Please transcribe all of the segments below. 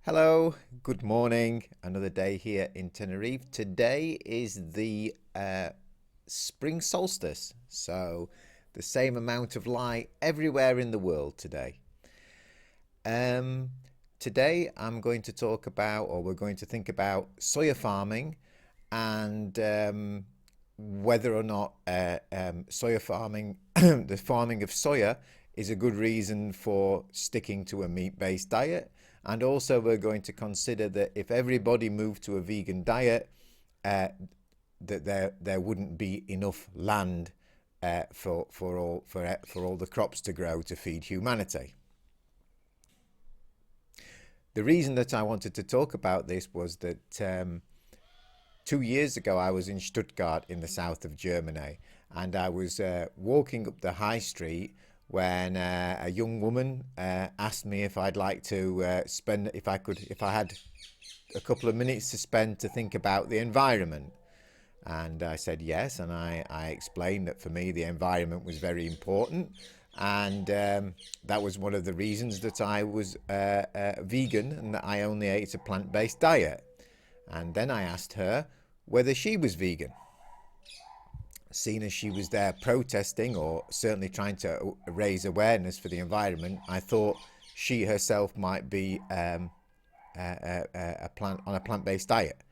Hello, good morning. Another day here in Tenerife. Today is the spring solstice, so the same amount of light everywhere in the world today. Um, Today I'm going to talk about, or we're going to think about soya farming and whether or not soya farming, the farming of soya, is a good reason for sticking to a meat-based diet. And also, we're going to consider that if everybody moved to a vegan diet, uh, that there wouldn't be enough land for all the crops to grow to feed humanity. The reason that I wanted to talk about this was that 2 years ago I was in Stuttgart in the south of Germany, and I was walking up the high street when a young woman asked me if I'd like to if I had a couple of minutes to spend to think about the environment. And I said yes, and I explained that for me the environment was very important, and that was one of the reasons that I was vegan and that I only ate a plant-based diet. And then I asked her whether she was vegan, seeing as she was there protesting or certainly trying to raise awareness for the environment. I thought she herself might be on a plant-based diet.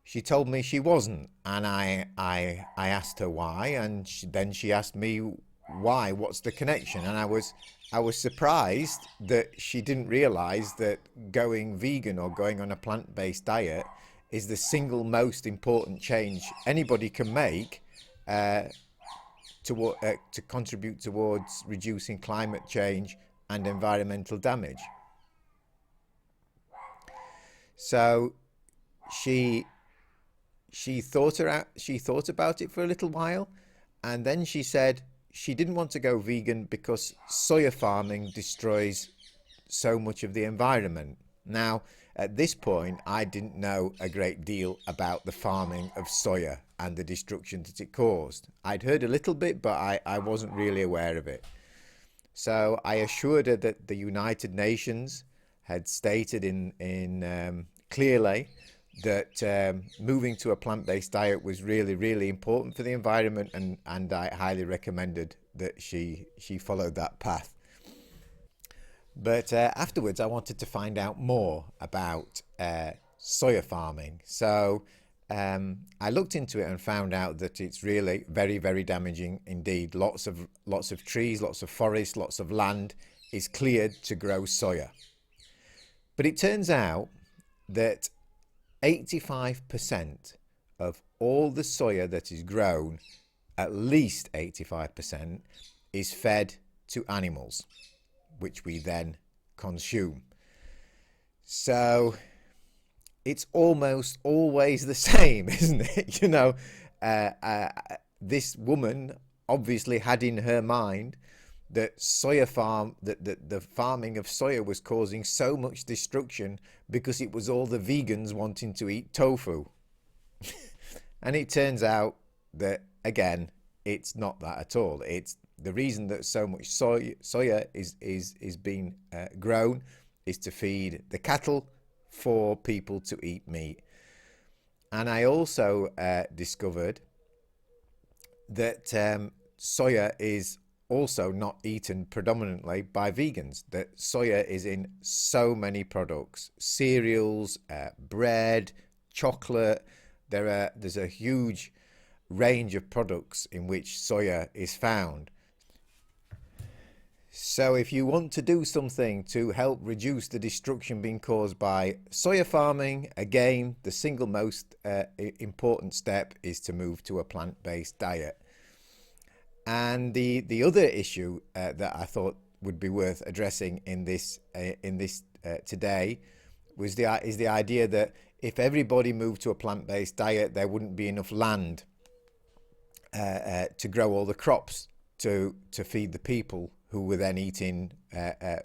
She told me she wasn't, and I asked her why, and then she asked me why. What's the connection? And I was surprised that she didn't realize that going vegan or going on a plant-based diet is the single most important change anybody can make to contribute towards reducing climate change and environmental damage. So she she thought about it for a little while, and then she said she didn't want to go vegan because soya farming destroys so much of the environment. Now, at this point, I didn't know a great deal about the farming of soya and the destruction that it caused. I'd heard a little bit, but I wasn't really aware of it. So I assured her that the United Nations had stated in clearly that moving to a plant-based diet was really, really important for the environment, and I highly recommended that she followed that path. But afterwards, I wanted to find out more about soya farming. So I looked into it and found out that it's really very, very damaging indeed. Lots of trees, lots of forest, lots of land is cleared to grow soya. But it turns out that 85% of all the soya that is grown, at least 85%, is fed to animals, which we then consume. So it's almost always the same, isn't it? Uh, uh, this woman obviously had in her mind that the farming of soya was causing so much destruction because it was all the vegans wanting to eat tofu. And it turns out that, again, it's not that at all. It's the reason that so much soya is being grown is to feed the cattle for people to eat meat. And I also discovered that soya is also not eaten predominantly by vegans, that soya is in so many products: cereals, bread, chocolate. There's a huge range of products in which soya is found. So if you want to do something to help reduce the destruction being caused by soya farming, again, the single most important step is to move to a plant-based diet. And the other issue that I thought would be worth addressing in this today is the idea that if everybody moved to a plant-based diet, there wouldn't be enough land to grow all the crops to feed the people who were then eating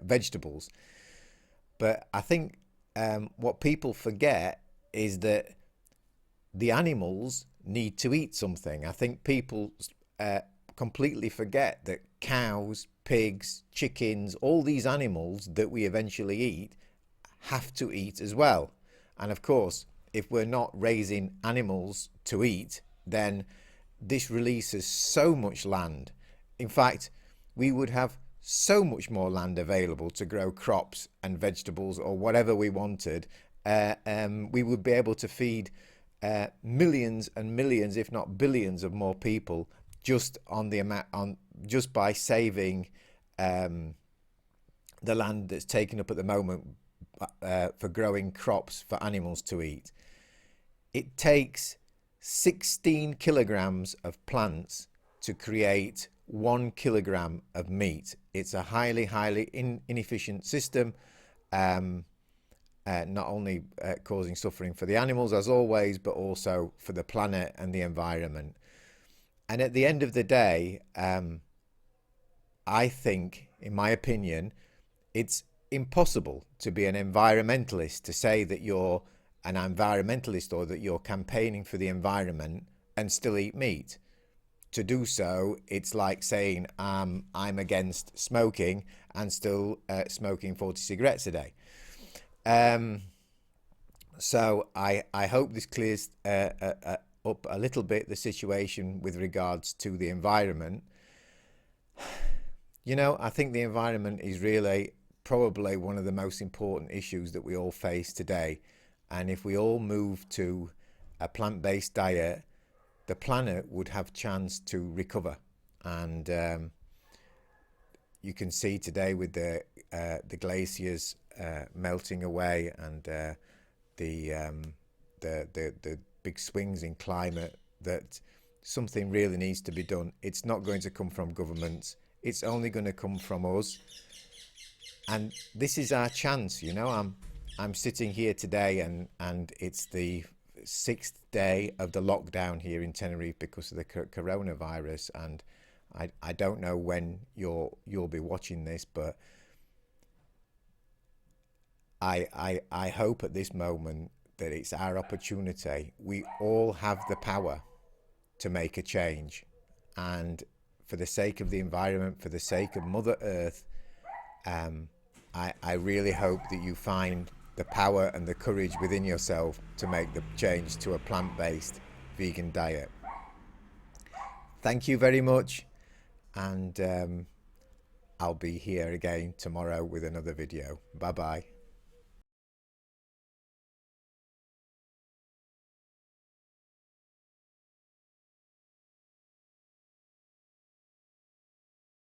vegetables. But I think what people forget is that the animals need to eat something. I think people completely forget that cows, pigs, chickens, all these animals that we eventually eat have to eat as well. And of course, if we're not raising animals to eat, then this releases so much land. In fact, we would have so much more land available to grow crops and vegetables or whatever we wanted. We would be able to feed millions and millions, if not billions, of more people just just by saving the land that's taken up at the moment for growing crops for animals to eat. It takes 16 kilograms of plants to create 1 kilogram of meat. It's a highly inefficient system, not only causing suffering for the animals as always, but also for the planet and the environment. And at the end of the day, I think, in my opinion, it's impossible to be an environmentalist, to say that you're an environmentalist or that you're campaigning for the environment and still eat meat. To do so, it's like saying I'm against smoking and still smoking 40 cigarettes a day. So I hope this clears up a little bit the situation with regards to the environment. You know, I think the environment is really probably one of the most important issues that we all face today. And if we all move to a plant-based diet, the planet would have chance to recover. And you can see today with the glaciers melting away and the big swings in climate, that something really needs to be done. It's not going to come from governments. It's only going to come from us. And this is our chance. You know, I'm sitting here today and it's the 6th day of the lockdown here in Tenerife because of the coronavirus, and I don't know when you'll be watching this, but I hope at this moment that it's our opportunity. We all have the power to make a change, and for the sake of the environment, for the sake of Mother Earth, I really hope that you find the power and the courage within yourself to make the change to a plant-based vegan diet. Thank you very much, and I'll be here again tomorrow with another video. Bye bye.